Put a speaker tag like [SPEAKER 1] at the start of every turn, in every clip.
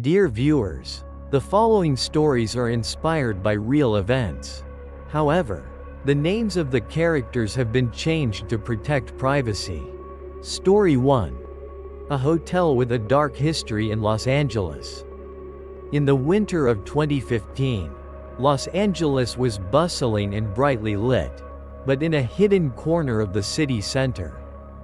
[SPEAKER 1] Dear viewers, the following stories are inspired by real events. However, the names of the characters have been changed to protect privacy. Story 1. A hotel with a dark history in Los Angeles. In the winter of 2015, Los Angeles was bustling and brightly lit. But in a hidden corner of the city center,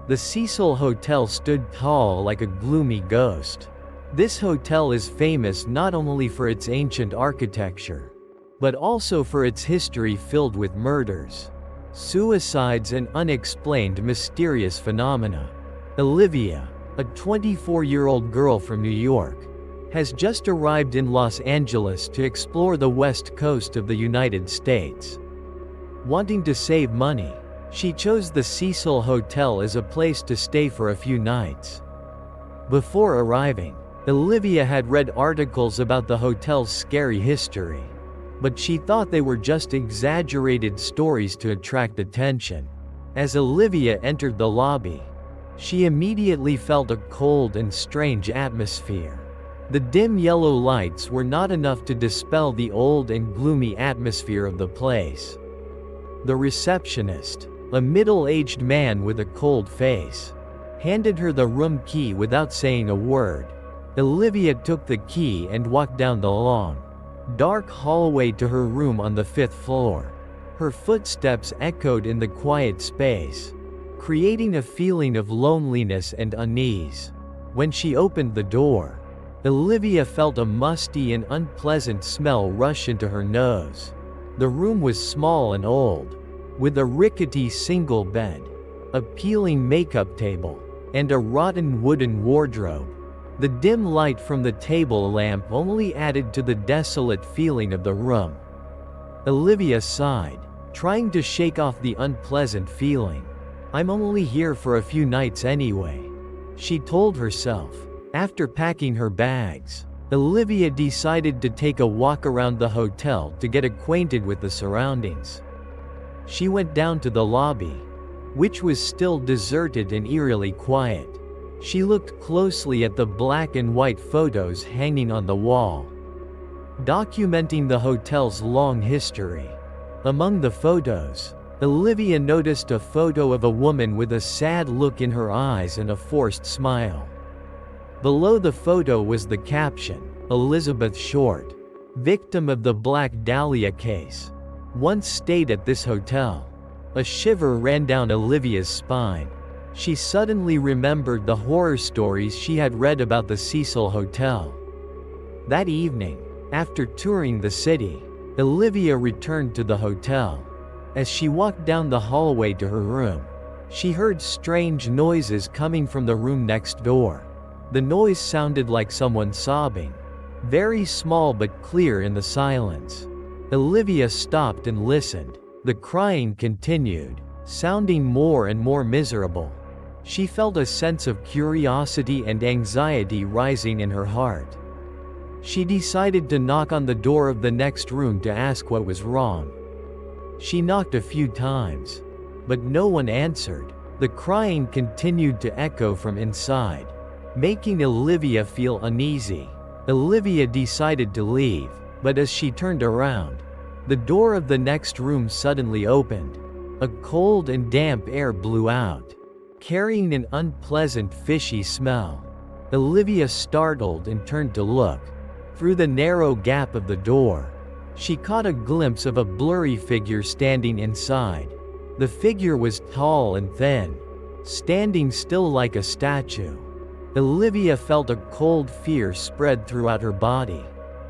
[SPEAKER 1] the Cecil Hotel stood tall like a gloomy ghost. This hotel is famous not only for its ancient architecture, but also for its history filled with murders, suicides and unexplained mysterious phenomena. Olivia, a 24-year-old girl from New York, has just arrived in Los Angeles to explore the west coast of the United States. Wanting to save money, she chose the Cecil Hotel as a place to stay for a few nights. Before arriving, Olivia had read articles about the hotel's scary history, but she thought they were just exaggerated stories to attract attention. As Olivia entered the lobby, she immediately felt a cold and strange atmosphere. The dim yellow lights were not enough to dispel the old and gloomy atmosphere of the place. The receptionist, a middle-aged man with a cold face, handed her the room key without saying a word. Olivia took the key and walked down the long, dark hallway to her room on the 5th floor. Her footsteps echoed in the quiet space, creating a feeling of loneliness and unease. When she opened the door, Olivia felt a musty and unpleasant smell rush into her nose. The room was small and old, with a rickety single bed, a peeling makeup table, and a rotten wooden wardrobe. The dim light from the table lamp only added to the desolate feeling of the room. Olivia sighed, trying to shake off the unpleasant feeling. "I'm only here for a few nights anyway," she told herself. After packing her bags, Olivia decided to take a walk around the hotel to get acquainted with the surroundings. She went down to the lobby, which was still deserted and eerily quiet. She looked closely at the black and white photos hanging on the wall, documenting the hotel's long history. Among the photos, Olivia noticed a photo of a woman with a sad look in her eyes and a forced smile. Below the photo was the caption, "Elizabeth Short, victim of the Black Dahlia case, once stayed at this hotel." A shiver ran down Olivia's spine. She suddenly remembered the horror stories she had read about the Cecil Hotel. That evening, after touring the city, Olivia returned to the hotel. As she walked down the hallway to her room, she heard strange noises coming from the room next door. The noise sounded like someone sobbing, very small but clear in the silence. Olivia stopped and listened. The crying continued, sounding more and more miserable. She felt a sense of curiosity and anxiety rising in her heart. She decided to knock on the door of the next room to ask what was wrong. She knocked a few times, but no one answered. The crying continued to echo from inside, making Olivia feel uneasy. Olivia decided to leave, but as she turned around, the door of the next room suddenly opened. A cold and damp air blew out, carrying an unpleasant fishy smell. Olivia startled and turned to look. Through the narrow gap of the door, she caught a glimpse of a blurry figure standing inside. The figure was tall and thin, standing still like a statue. Olivia felt a cold fear spread throughout her body.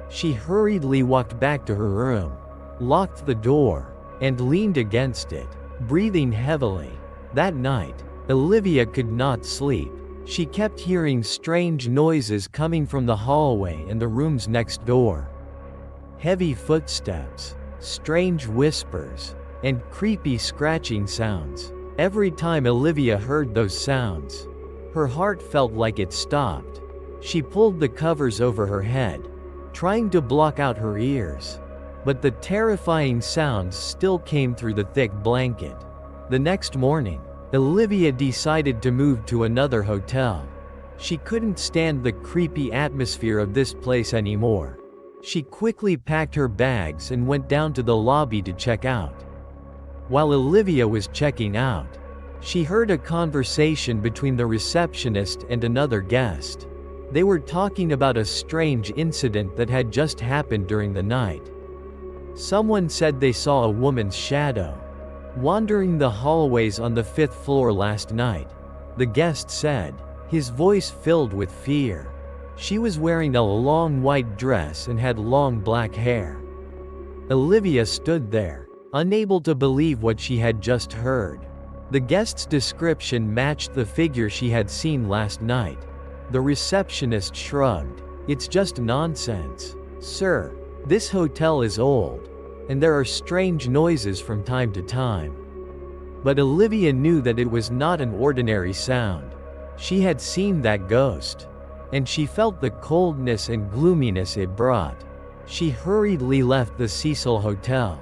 [SPEAKER 1] She hurriedly walked back to her room, locked the door, and leaned against it, breathing heavily. That night, Olivia could not sleep. She kept hearing strange noises coming from the hallway and the rooms next door. Heavy footsteps, strange whispers, and creepy scratching sounds. Every time Olivia heard those sounds, her heart felt like it stopped. She pulled the covers over her head, trying to block out her ears. But the terrifying sounds still came through the thick blanket. The next morning, Olivia decided to move to another hotel. She couldn't stand the creepy atmosphere of this place anymore. She quickly packed her bags and went down to the lobby to check out. While Olivia was checking out, she heard a conversation between the receptionist and another guest. They were talking about a strange incident that had just happened during the night. Someone said they saw a woman's shadow wandering the hallways on the 5th floor last night. The guest said, his voice filled with fear. She was wearing a long white dress and had long black hair. Olivia stood there, unable to believe what she had just heard. The guest's description matched the figure she had seen last night. The receptionist shrugged. It's just nonsense. Sir, this hotel is old, and there are strange noises from time to time. But Olivia knew that it was not an ordinary sound. She had seen that ghost, and she felt the coldness and gloominess it brought. She hurriedly left the Cecil Hotel,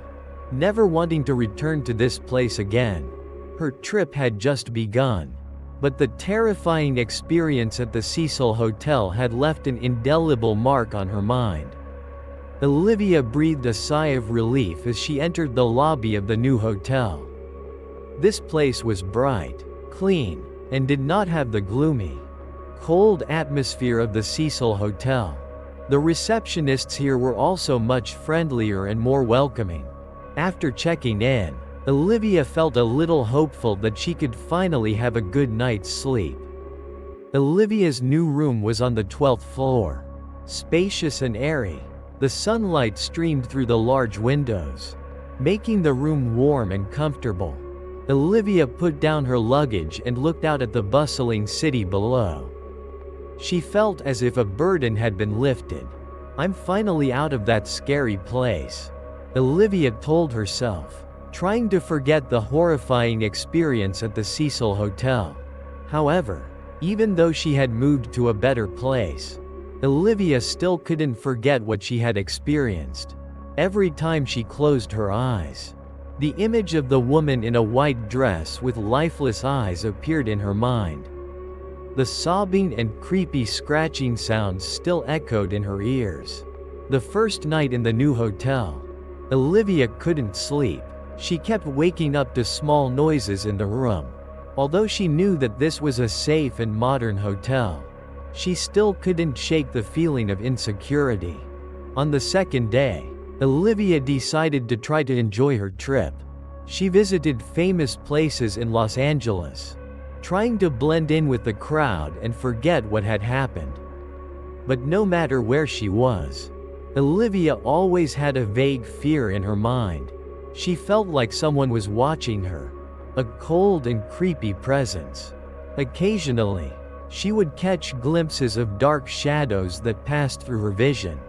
[SPEAKER 1] never wanting to return to this place again. Her trip had just begun, but the terrifying experience at the Cecil Hotel had left an indelible mark on her mind. Olivia breathed a sigh of relief as she entered the lobby of the new hotel. This place was bright, clean, and did not have the gloomy, cold atmosphere of the Cecil Hotel. The receptionists here were also much friendlier and more welcoming. After checking in, Olivia felt a little hopeful that she could finally have a good night's sleep. Olivia's new room was on the 12th floor. Spacious and airy, the sunlight streamed through the large windows, making the room warm and comfortable. Olivia put down her luggage and looked out at the bustling city below. She felt as if a burden had been lifted. I'm finally out of that scary place, Olivia told herself, trying to forget the horrifying experience at the Cecil Hotel. However, even though she had moved to a better place, Olivia still couldn't forget what she had experienced. Every time she closed her eyes, the image of the woman in a white dress with lifeless eyes appeared in her mind. The sobbing and creepy scratching sounds still echoed in her ears. The first night in the new hotel, Olivia couldn't sleep. She kept waking up to small noises in the room. Although she knew that this was a safe and modern hotel, she still couldn't shake the feeling of insecurity. On the second day, Olivia decided to try to enjoy her trip. She visited famous places in Los Angeles, trying to blend in with the crowd and forget what had happened. But no matter where she was, Olivia always had a vague fear in her mind. She felt like someone was watching her, a cold and creepy presence. Occasionally, she would catch glimpses of dark shadows that passed through her vision,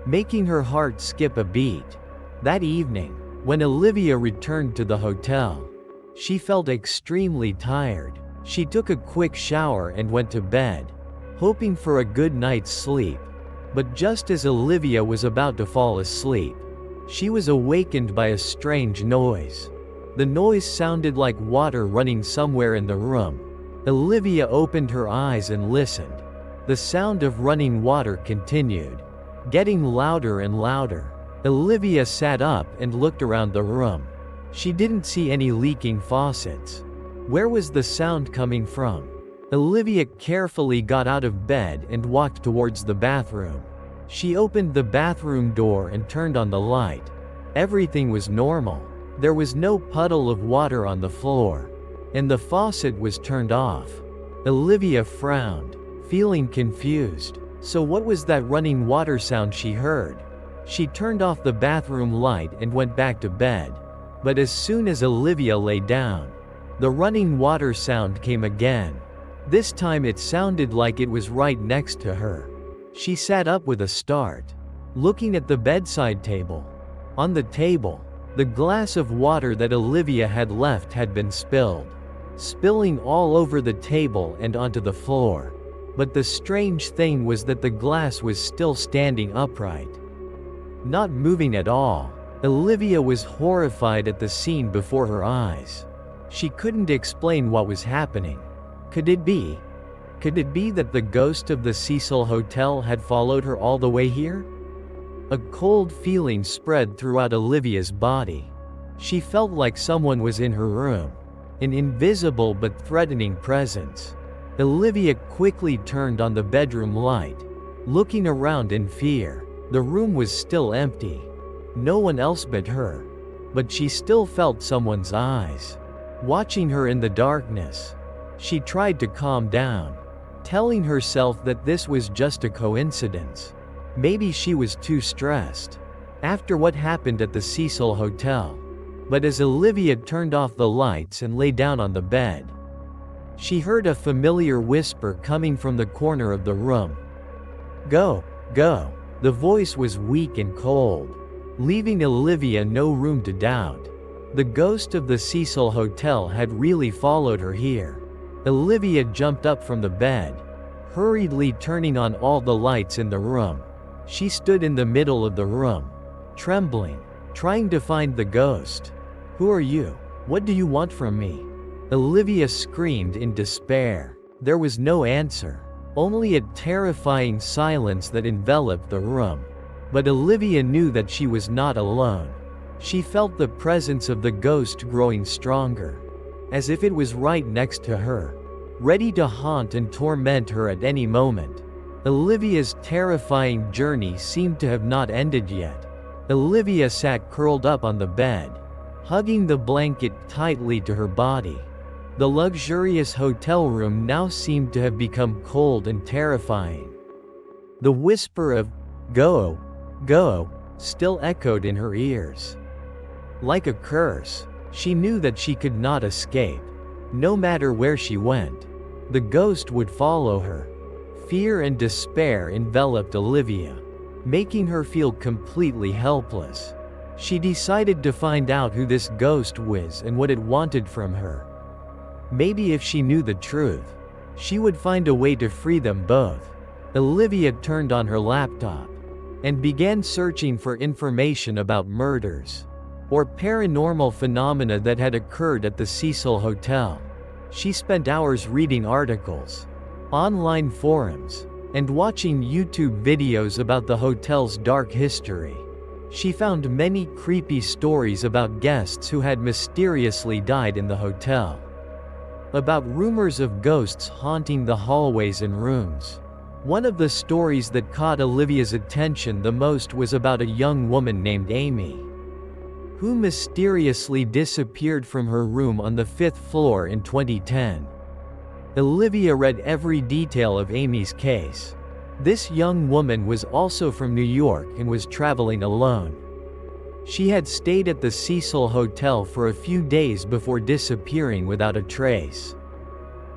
[SPEAKER 1] making her heart skip a beat. That evening, when Olivia returned to the hotel, she felt extremely tired. She took a quick shower and went to bed, hoping for a good night's sleep. But just as Olivia was about to fall asleep, she was awakened by a strange noise. The noise sounded like water running somewhere in the room. Olivia opened her eyes and listened. The sound of running water continued, getting louder and louder. Olivia sat up and looked around the room. She didn't see any leaking faucets. Where was the sound coming from? Olivia carefully got out of bed and walked towards the bathroom. She opened the bathroom door and turned on the light. Everything was normal. There was no puddle of water on the floor, and the faucet was turned off. Olivia frowned, feeling confused. So what was that running water sound she heard? She turned off the bathroom light and went back to bed. But as soon as Olivia lay down, the running water sound came again. This time it sounded like it was right next to her. She sat up with a start, looking at the bedside table. On the table, the glass of water that Olivia had left had been spilled, spilling all over the table and onto the floor. But the strange thing was that the glass was still standing upright, not moving at all. Olivia was horrified at the scene before her eyes. She couldn't explain what was happening. Could it be Could it be that the ghost of the Cecil Hotel had followed her all the way here? A cold feeling spread throughout Olivia's body. She felt like someone was in her room. An invisible but threatening presence. Olivia quickly turned on the bedroom light, looking around in fear. The room was still empty. No one else but her. But she still felt someone's eyes watching her in the darkness. She tried to calm down, telling herself that this was just a coincidence. Maybe she was too stressed after what happened at the Cecil Hotel. But as Olivia turned off the lights and lay down on the bed, she heard a familiar whisper coming from the corner of the room. "Go, go." The voice was weak and cold, leaving Olivia no room to doubt. The ghost of the Cecil Hotel had really followed her here. Olivia jumped up from the bed, hurriedly turning on all the lights in the room. She stood in the middle of the room, trembling, trying to find the ghost. "Who are you? What do you want from me?" Olivia screamed in despair. There was no answer, only a terrifying silence that enveloped the room. But Olivia knew that she was not alone. She felt the presence of the ghost growing stronger, as if it was right next to her, ready to haunt and torment her at any moment. Olivia's terrifying journey seemed to have not ended yet. Olivia sat curled up on the bed, hugging the blanket tightly to her body. The luxurious hotel room now seemed to have become cold and terrifying. The whisper of, "Go, go," still echoed in her ears. Like a curse, she knew that she could not escape. No matter where she went, the ghost would follow her. Fear and despair enveloped Olivia, making her feel completely helpless. She decided to find out who this ghost was and what it wanted from her. Maybe if she knew the truth, she would find a way to free them both. Olivia turned on her laptop and began searching for information about murders or paranormal phenomena that had occurred at the Cecil Hotel. She spent hours reading articles, online forums, and watching YouTube videos about the hotel's dark history. She found many creepy stories about guests who had mysteriously died in the hotel, about rumors of ghosts haunting the hallways and rooms. One of the stories that caught Olivia's attention the most was about a young woman named Amy, who mysteriously disappeared from her room on the 5th floor in 2010. Olivia read every detail of Amy's case. This young woman was also from New York and was traveling alone. She had stayed at the Cecil Hotel for a few days before disappearing without a trace.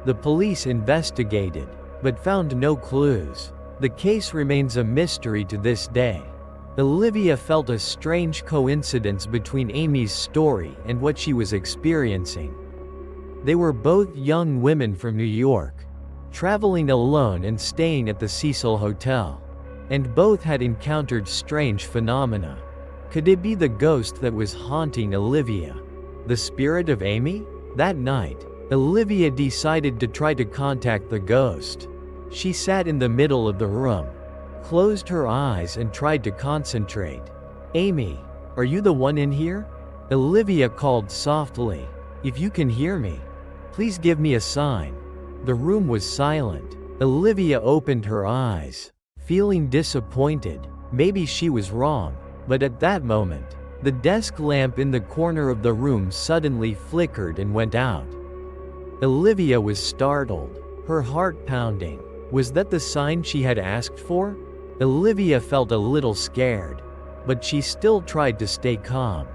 [SPEAKER 1] The police investigated, but found no clues. The case remains a mystery to this day. Olivia felt a strange coincidence between Amy's story and what she was experiencing. They were both young women from New York, traveling alone and staying at the Cecil Hotel, and both had encountered strange phenomena. Could it be the ghost that was haunting Olivia? The spirit of Amy? That night, Olivia decided to try to contact the ghost. She sat in the middle of the room, closed her eyes and tried to concentrate. "Amy, are you the one in here?" Olivia called softly. "If you can hear me, please give me a sign." The room was silent. Olivia opened her eyes, feeling disappointed. Maybe she was wrong. But at that moment, the desk lamp in the corner of the room suddenly flickered and went out. Olivia was startled, her heart pounding. Was that the sign she had asked for? Olivia felt a little scared, but she still tried to stay calm.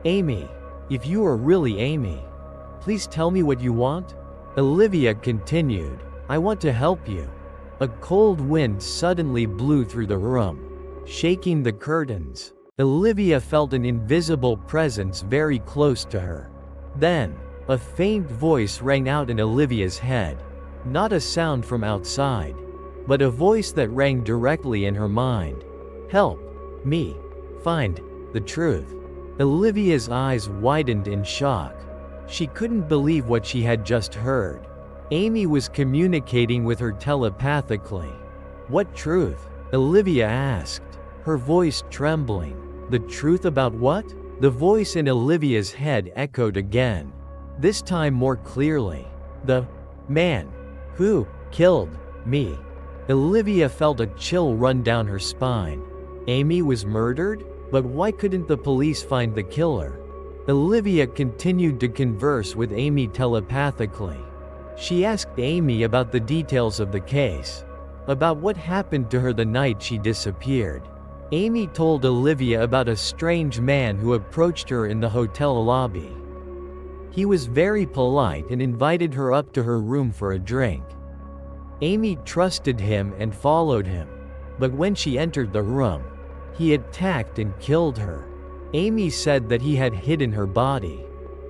[SPEAKER 1] "Amy, if you are really Amy, please tell me what you want?" Olivia continued. "I want to help you." A cold wind suddenly blew through the room, shaking the curtains. Olivia felt an invisible presence very close to her. Then, a faint voice rang out in Olivia's head. Not a sound from outside, but a voice that rang directly in her mind. "Help me find the truth." Olivia's eyes widened in shock. She couldn't believe what she had just heard. Amy was communicating with her telepathically. "What truth?" Olivia asked, her voice trembling. "The truth about what?" The voice in Olivia's head echoed again, this time more clearly. "The man who killed me." Olivia felt a chill run down her spine. Amy was murdered? But why couldn't the police find the killer? Olivia continued to converse with Amy telepathically. She asked Amy about the details of the case, about what happened to her the night she disappeared. Amy told Olivia about a strange man who approached her in the hotel lobby. He was very polite and invited her up to her room for a drink. Amy trusted him and followed him. But when she entered the room, he attacked and killed her. Amy said that he had hidden her body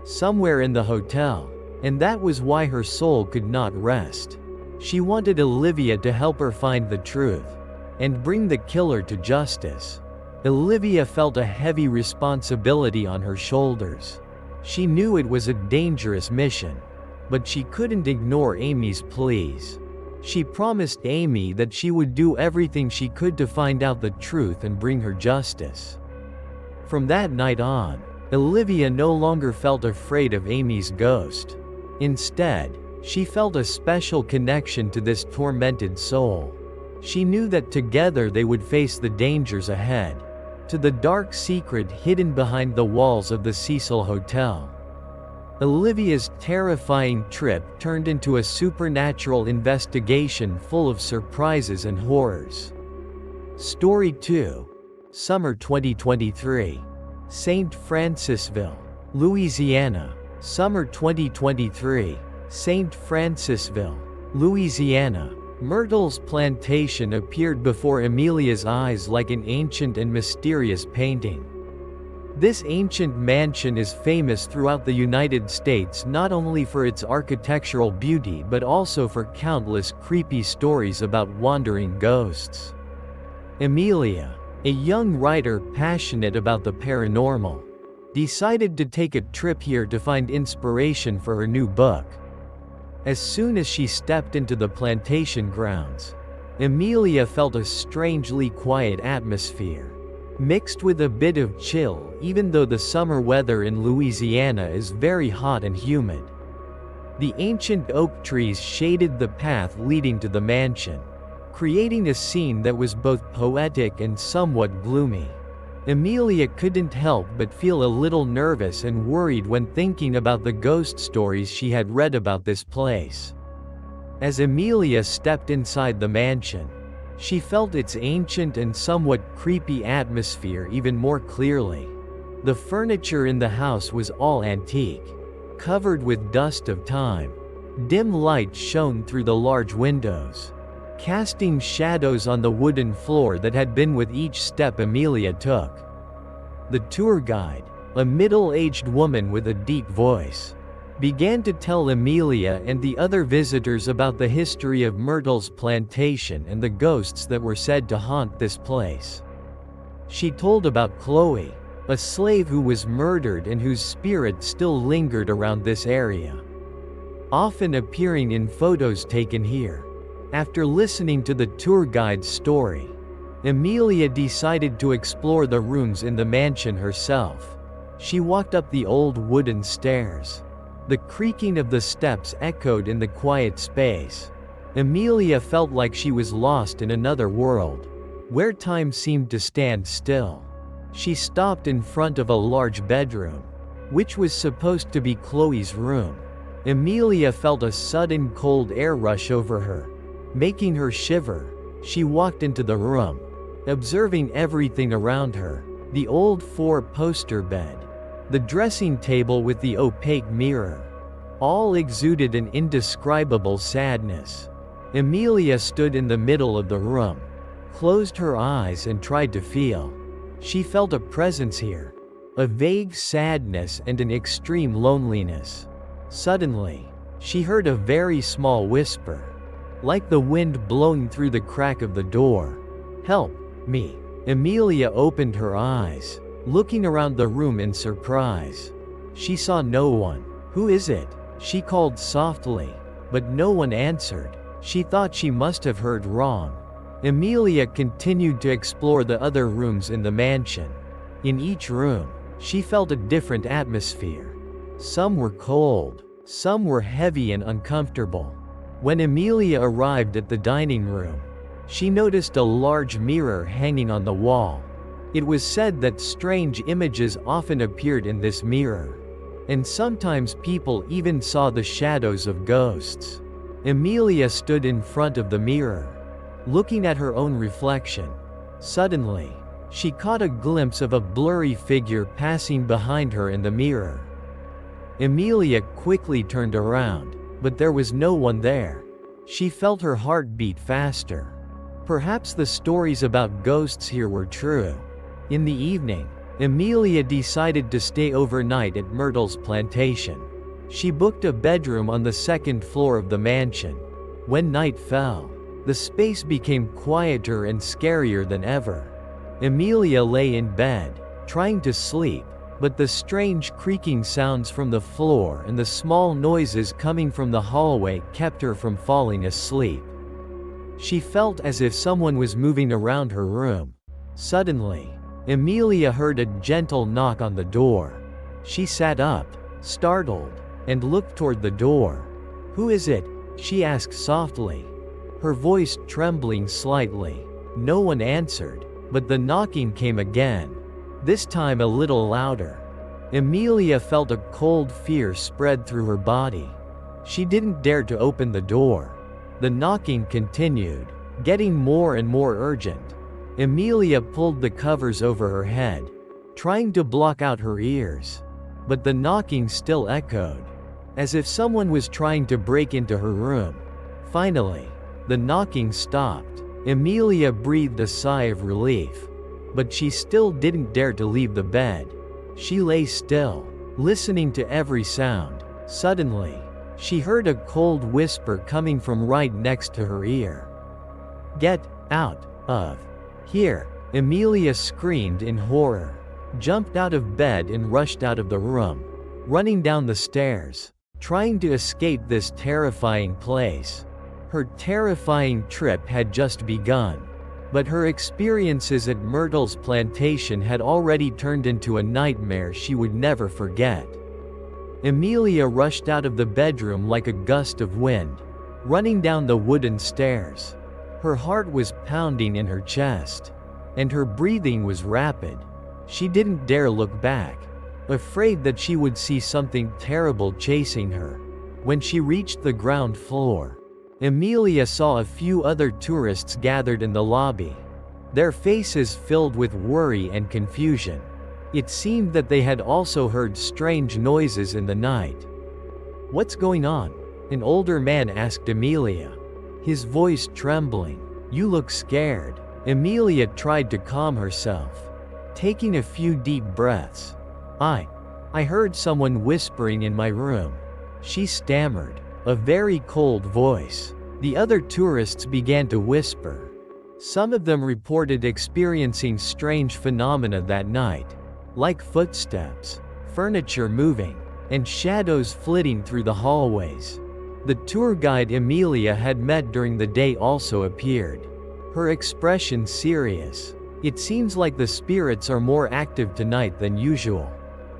[SPEAKER 1] somewhere in the hotel, and that was why her soul could not rest. She wanted Olivia to help her find the truth and bring the killer to justice. Olivia felt a heavy responsibility on her shoulders. She knew it was a dangerous mission, but she couldn't ignore Amy's pleas. She promised Amy that she would do everything she could to find out the truth and bring her justice. From that night on, Olivia no longer felt afraid of Amy's ghost. Instead, she felt a special connection to this tormented soul. She knew that together they would face the dangers ahead, to the dark secret hidden behind the walls of the Cecil Hotel. Olivia's terrifying trip turned into a supernatural investigation full of surprises and horrors. Story 2. Summer 2023. St. Francisville, Louisiana. Summer 2023. St. Francisville, Louisiana. Myrtle's plantation appeared before Amelia's eyes like an ancient and mysterious painting. This ancient mansion is famous throughout the United States not only for its architectural beauty but also for countless creepy stories about wandering ghosts. Amelia, a young writer passionate about the paranormal, decided to take a trip here to find inspiration for her new book. As soon as she stepped into the plantation grounds, Amelia felt a strangely quiet atmosphere, mixed with a bit of chill even though the summer weather in Louisiana is very hot and humid. The ancient oak trees shaded the path leading to the mansion, creating a scene that was both poetic and somewhat gloomy. Amelia couldn't help but feel a little nervous and worried when thinking about the ghost stories she had read about this place. As Amelia stepped inside the mansion, she felt its ancient and somewhat creepy atmosphere even more clearly. The furniture in the house was all antique, covered with dust of time. Dim light shone through the large windows, casting shadows on the wooden floor that had been with each step Amelia took. The tour guide, a middle-aged woman with a deep voice, began to tell Amelia and the other visitors about the history of Myrtle's plantation and the ghosts that were said to haunt this place. She told about Chloe, a slave who was murdered and whose spirit still lingered around this area, often appearing in photos taken here. After listening to the tour guide's story, Amelia decided to explore the rooms in the mansion herself. She walked up the old wooden stairs. The creaking of the steps echoed in the quiet space. Amelia felt like she was lost in another world, where time seemed to stand still. She stopped in front of a large bedroom, which was supposed to be Chloe's room. Amelia felt a sudden cold air rush over her, making her shiver. She walked into the room, observing everything around her. The old four-poster bed, the dressing table with the opaque mirror, all exuded an indescribable sadness. Amelia stood in the middle of the room, closed her eyes and tried to feel. She felt a presence here, a vague sadness and an extreme loneliness. Suddenly, she heard a very small whisper, like the wind blowing through the crack of the door. "Help me." Amelia opened her eyes, looking around the room in surprise. She saw no one. "Who is it?" she called softly. but no one answered. She thought she must have heard wrong. Amelia continued to explore the other rooms in the mansion. In each room, she felt a different atmosphere. Some were cold, some were heavy and uncomfortable. When Amelia arrived at the dining room, she noticed a large mirror hanging on the wall. It was said that strange images often appeared in this mirror, and sometimes people even saw the shadows of ghosts. Amelia stood in front of the mirror, looking at her own reflection. Suddenly, she caught a glimpse of a blurry figure passing behind her in the mirror. Amelia quickly turned around, but there was no one there. She felt her heart beat faster. Perhaps the stories about ghosts here were true. In the evening, Amelia decided to stay overnight at Myrtle's plantation. She booked a bedroom on the second floor of the mansion. When night fell, the space became quieter and scarier than ever. Amelia lay in bed, trying to sleep, but the strange creaking sounds from the floor and the small noises coming from the hallway kept her from falling asleep. She felt as if someone was moving around her room. Suddenly, Amelia heard a gentle knock on the door. She sat up, startled, and looked toward the door. "Who is it?" she asked softly, her voice trembling slightly. No one answered, but the knocking came again, this time a little louder. Amelia felt a cold fear spread through her body. She didn't dare to open the door. The knocking continued, getting more and more urgent. Amelia pulled the covers over her head, trying to block out her ears. But the knocking still echoed, as if someone was trying to break into her room. Finally, the knocking stopped. Amelia breathed a sigh of relief. But she still didn't dare to leave the bed. She lay still, listening to every sound. Suddenly, she heard a cold whisper coming from right next to her ear. "Get out of here!" Amelia screamed in horror, jumped out of bed and rushed out of the room, running down the stairs, trying to escape this terrifying place. Her terrifying trip had just begun, but her experiences at Myrtle's plantation had already turned into a nightmare she would never forget. Amelia rushed out of the bedroom like a gust of wind, running down the wooden stairs. Her heart was pounding in her chest, and her breathing was rapid. She didn't dare look back, afraid that she would see something terrible chasing her. When she reached the ground floor, Amelia saw a few other tourists gathered in the lobby, their faces filled with worry and confusion. It seemed that they had also heard strange noises in the night. "What's going on?" an older man asked Amelia, his voice trembling. "You look scared." Amelia tried to calm herself, taking a few deep breaths. I heard someone whispering in my room," she stammered, a very cold voice. The other tourists began to whisper. Some of them reported experiencing strange phenomena that night, like footsteps, furniture moving, and shadows flitting through the hallways. The tour guide Amelia had met during the day also appeared, her expression serious. "It seems like the spirits are more active tonight than usual,"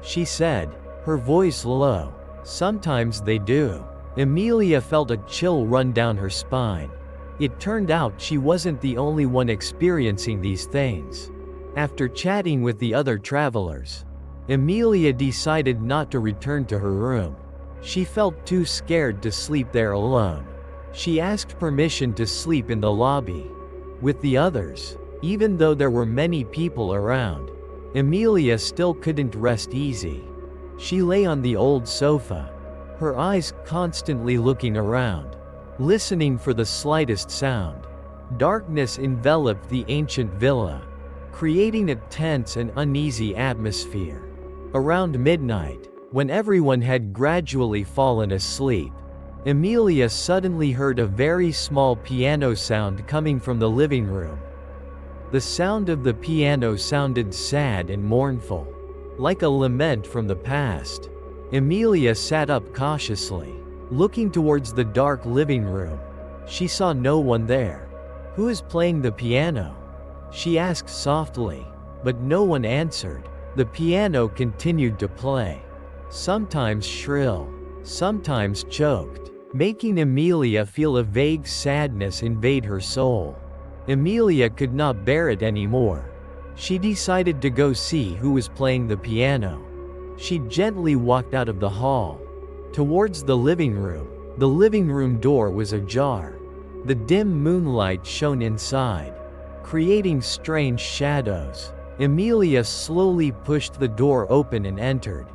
[SPEAKER 1] she said, her voice low. "Sometimes they do." Amelia felt a chill run down her spine. It turned out she wasn't the only one experiencing these things. After chatting with the other travelers, Amelia decided not to return to her room. She felt too scared to sleep there alone. She asked permission to sleep in the lobby with the others. Even though there were many people around, Amelia still couldn't rest easy. She lay on the old sofa, her eyes constantly looking around, listening for the slightest sound. Darkness enveloped the ancient villa, creating a tense and uneasy atmosphere. Around midnight, when everyone had gradually fallen asleep, Amelia suddenly heard a very small piano sound coming from the living room. The sound of the piano sounded sad and mournful, like a lament from the past. Amelia sat up cautiously, Looking towards the dark living room, she saw no one there. "Who is playing the piano?" she asked softly, but no one answered. The piano continued to play, sometimes shrill, sometimes choked, making Emilia feel a vague sadness invade her soul. Emilia could not bear it anymore. She decided to go see who was playing the piano. She gently walked out of the hall, towards the living room. The living room door was ajar. The dim moonlight shone inside, creating strange shadows. Emilia slowly pushed the door open and entered.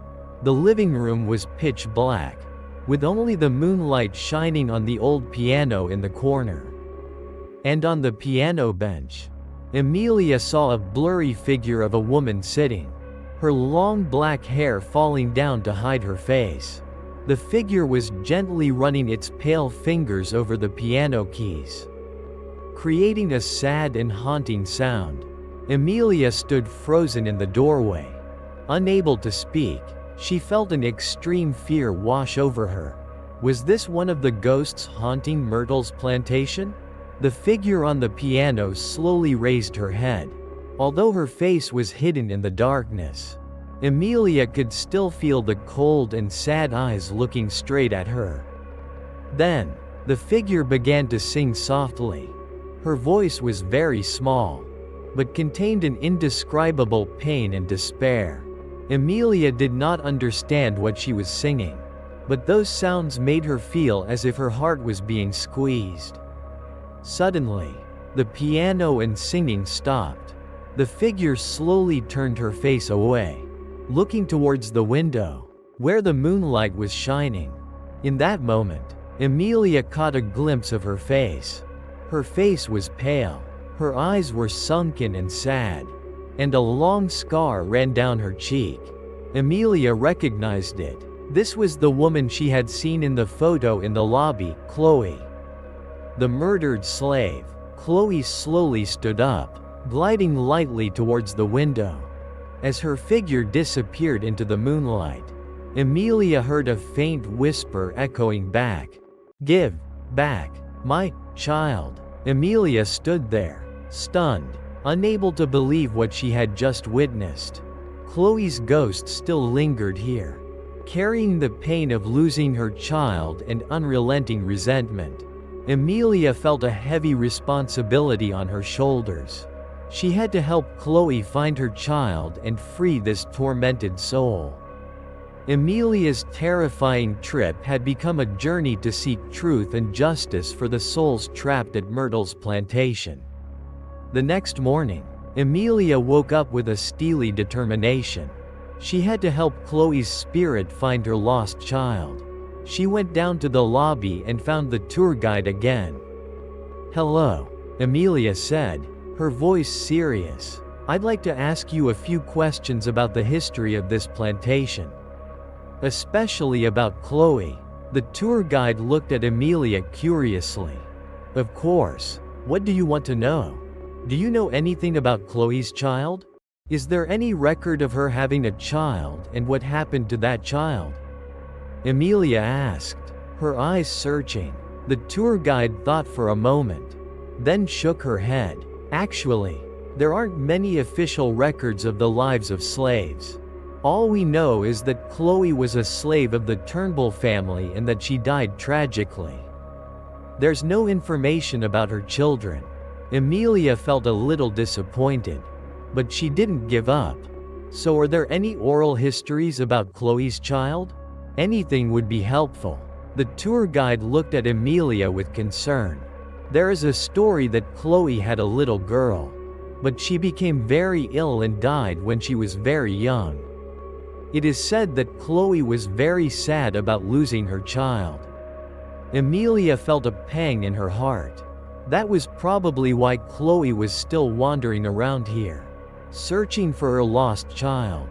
[SPEAKER 1] The living room was pitch black, with only the moonlight shining on the old piano in the corner. And on the piano bench, Emilia saw a blurry figure of a woman sitting, her long black hair falling down to hide her face. The figure was gently running its pale fingers over the piano keys, creating a sad and haunting sound. Emilia stood frozen in the doorway. Unable to speak, she felt an extreme fear wash over her. Was this one of the ghosts haunting Myrtle's plantation? The figure on the piano slowly raised her head. Although her face was hidden in the darkness, Emilia could still feel the cold and sad eyes looking straight at her. Then, the figure began to sing softly. Her voice was very small, but contained an indescribable pain and despair. Emilia did not understand what she was singing, but those sounds made her feel as if her heart was being squeezed. Suddenly, the piano and singing stopped. The figure slowly turned her face away, looking towards the window, where the moonlight was shining. In that moment, Emilia caught a glimpse of her face. Her face was pale, her eyes were sunken and sad, and a long scar ran down her cheek. Emilia recognized it. This was the woman she had seen in the photo in the lobby, Chloe. The murdered slave. Chloe slowly stood up, gliding lightly towards the window. As her figure disappeared into the moonlight, Emilia heard a faint whisper echoing back, "Give back my child." Emilia stood there, stunned, unable to believe what she had just witnessed. Chloe's ghost still lingered here, carrying the pain of losing her child and unrelenting resentment. Emilia felt a heavy responsibility on her shoulders. She had to help Chloe find her child and free this tormented soul. Emilia's terrifying trip had become a journey to seek truth and justice for the souls trapped at Myrtle's plantation. The next morning, Emilia woke up with a steely determination. She had to help Chloe's spirit find her lost child. She went down to the lobby and found the tour guide again. "Hello," Emilia said, her voice serious. "I'd like to ask you a few questions about the history of this plantation. Especially about Chloe." The tour guide looked at Emilia curiously. "Of course. What do you want to know? Do you know anything about Chloe's child? Is there any record of her having a child and what happened to that child?" Emilia asked, her eyes searching. The tour guide thought for a moment, then shook her head. "Actually, there aren't many official records of the lives of slaves. All we know is that Chloe was a slave of the Turnbull family and that she died tragically. There's no information about her children." Emilia felt a little disappointed, but she didn't give up. "So are there any oral histories about Chloe's child? Anything would be helpful." The tour guide looked at Emilia with concern. "There is a story that Chloe had a little girl, but she became very ill and died when she was very young. It is said that Chloe was very sad about losing her child." Emilia felt a pang in her heart. That was probably why Chloe was still wandering around here, searching for her lost child.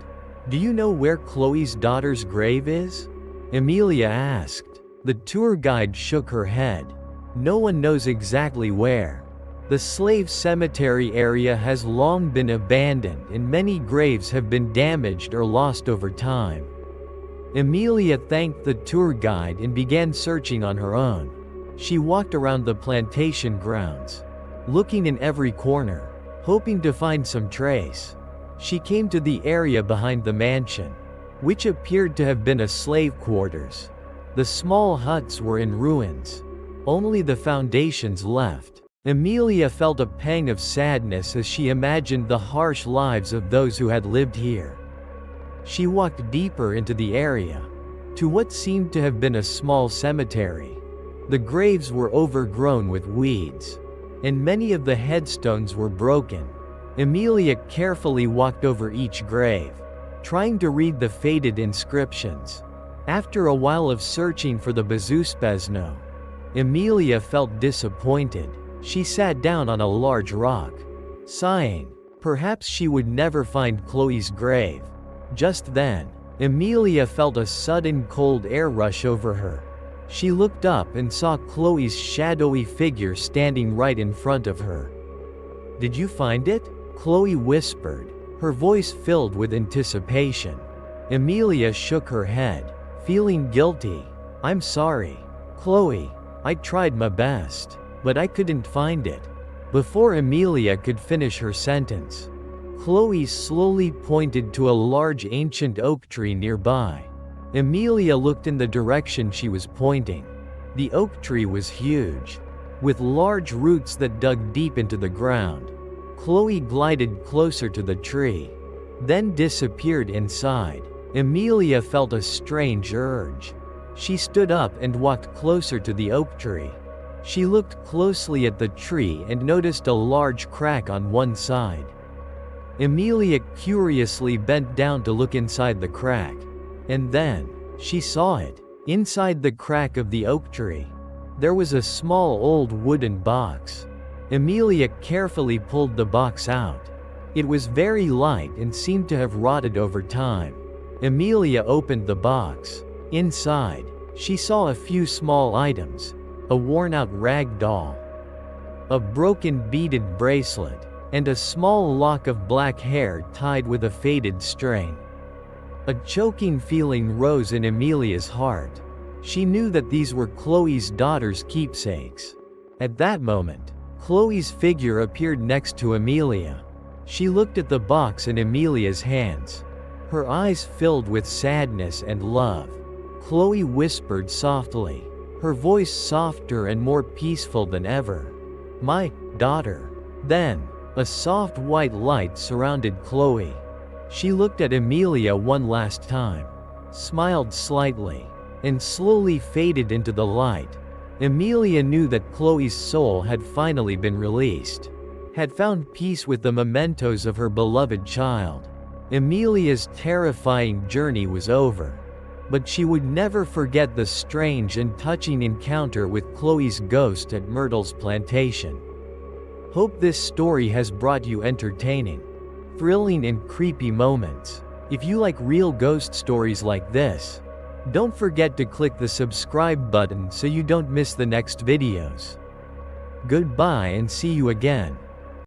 [SPEAKER 1] "Do you know where Chloe's daughter's grave is?" Emilia asked. The tour guide shook her head. "No one knows exactly where. The slave cemetery area has long been abandoned and many graves have been damaged or lost over time. Emilia thanked the tour guide and began searching on her own. She walked around the plantation grounds, looking in every corner, hoping to find some trace. She came to the area behind the mansion, which appeared to have been a slave quarters. The small huts were in ruins, only the foundations left. Emilia felt a pang of sadness as she imagined the harsh lives of those who had lived here. She walked deeper into the area, to what seemed to have been a small cemetery. The graves were overgrown with weeds, and many of the headstones were broken. Emilia carefully walked over each grave, trying to read the faded inscriptions. After a while of searching for the bezuspezno, Emilia felt disappointed. She sat down on a large rock, sighing. Perhaps she would never find Chloe's grave. Just then, Emilia felt a sudden cold air rush over her. She looked up and saw Chloe's shadowy figure standing right in front of her. "Did you find it?" Chloe whispered, her voice filled with anticipation. Emilia shook her head, feeling guilty. "I'm sorry, Chloe. I tried my best, but I couldn't find it." Before Emilia could finish her sentence, Chloe slowly pointed to a large ancient oak tree nearby. Emilia looked in the direction she was pointing. The oak tree was huge, with large roots that dug deep into the ground. Chloe glided closer to the tree, then disappeared inside. Emilia felt a strange urge. She stood up and walked closer to the oak tree. She looked closely at the tree and noticed a large crack on one side. Emilia curiously bent down to look inside the crack. And then, she saw it. Inside the crack of the oak tree, there was a small old wooden box. Emilia carefully pulled the box out. It was very light and seemed to have rotted over time. Emilia opened the box. Inside, she saw a few small items: a worn-out rag doll, a broken beaded bracelet, and a small lock of black hair tied with a faded string. A choking feeling rose in Emilia's heart. She knew that these were Chloe's daughter's keepsakes. At that moment, Chloe's figure appeared next to Emilia. She looked at the box in Emilia's hands, her eyes filled with sadness and love. Chloe whispered softly, her voice softer and more peaceful than ever. "My daughter." Then, a soft white light surrounded Chloe. She looked at Emilia one last time, smiled slightly, and slowly faded into the light. Emilia knew that Chloe's soul had finally been released, had found peace with the mementos of her beloved child. Emilia's terrifying journey was over, but she would never forget the strange and touching encounter with Chloe's ghost at Myrtle's plantation. Hope this story has brought you entertaining, thrilling and creepy moments. If you like real ghost stories like this, don't forget to click the subscribe button so you don't miss the next videos. Goodbye and see you again.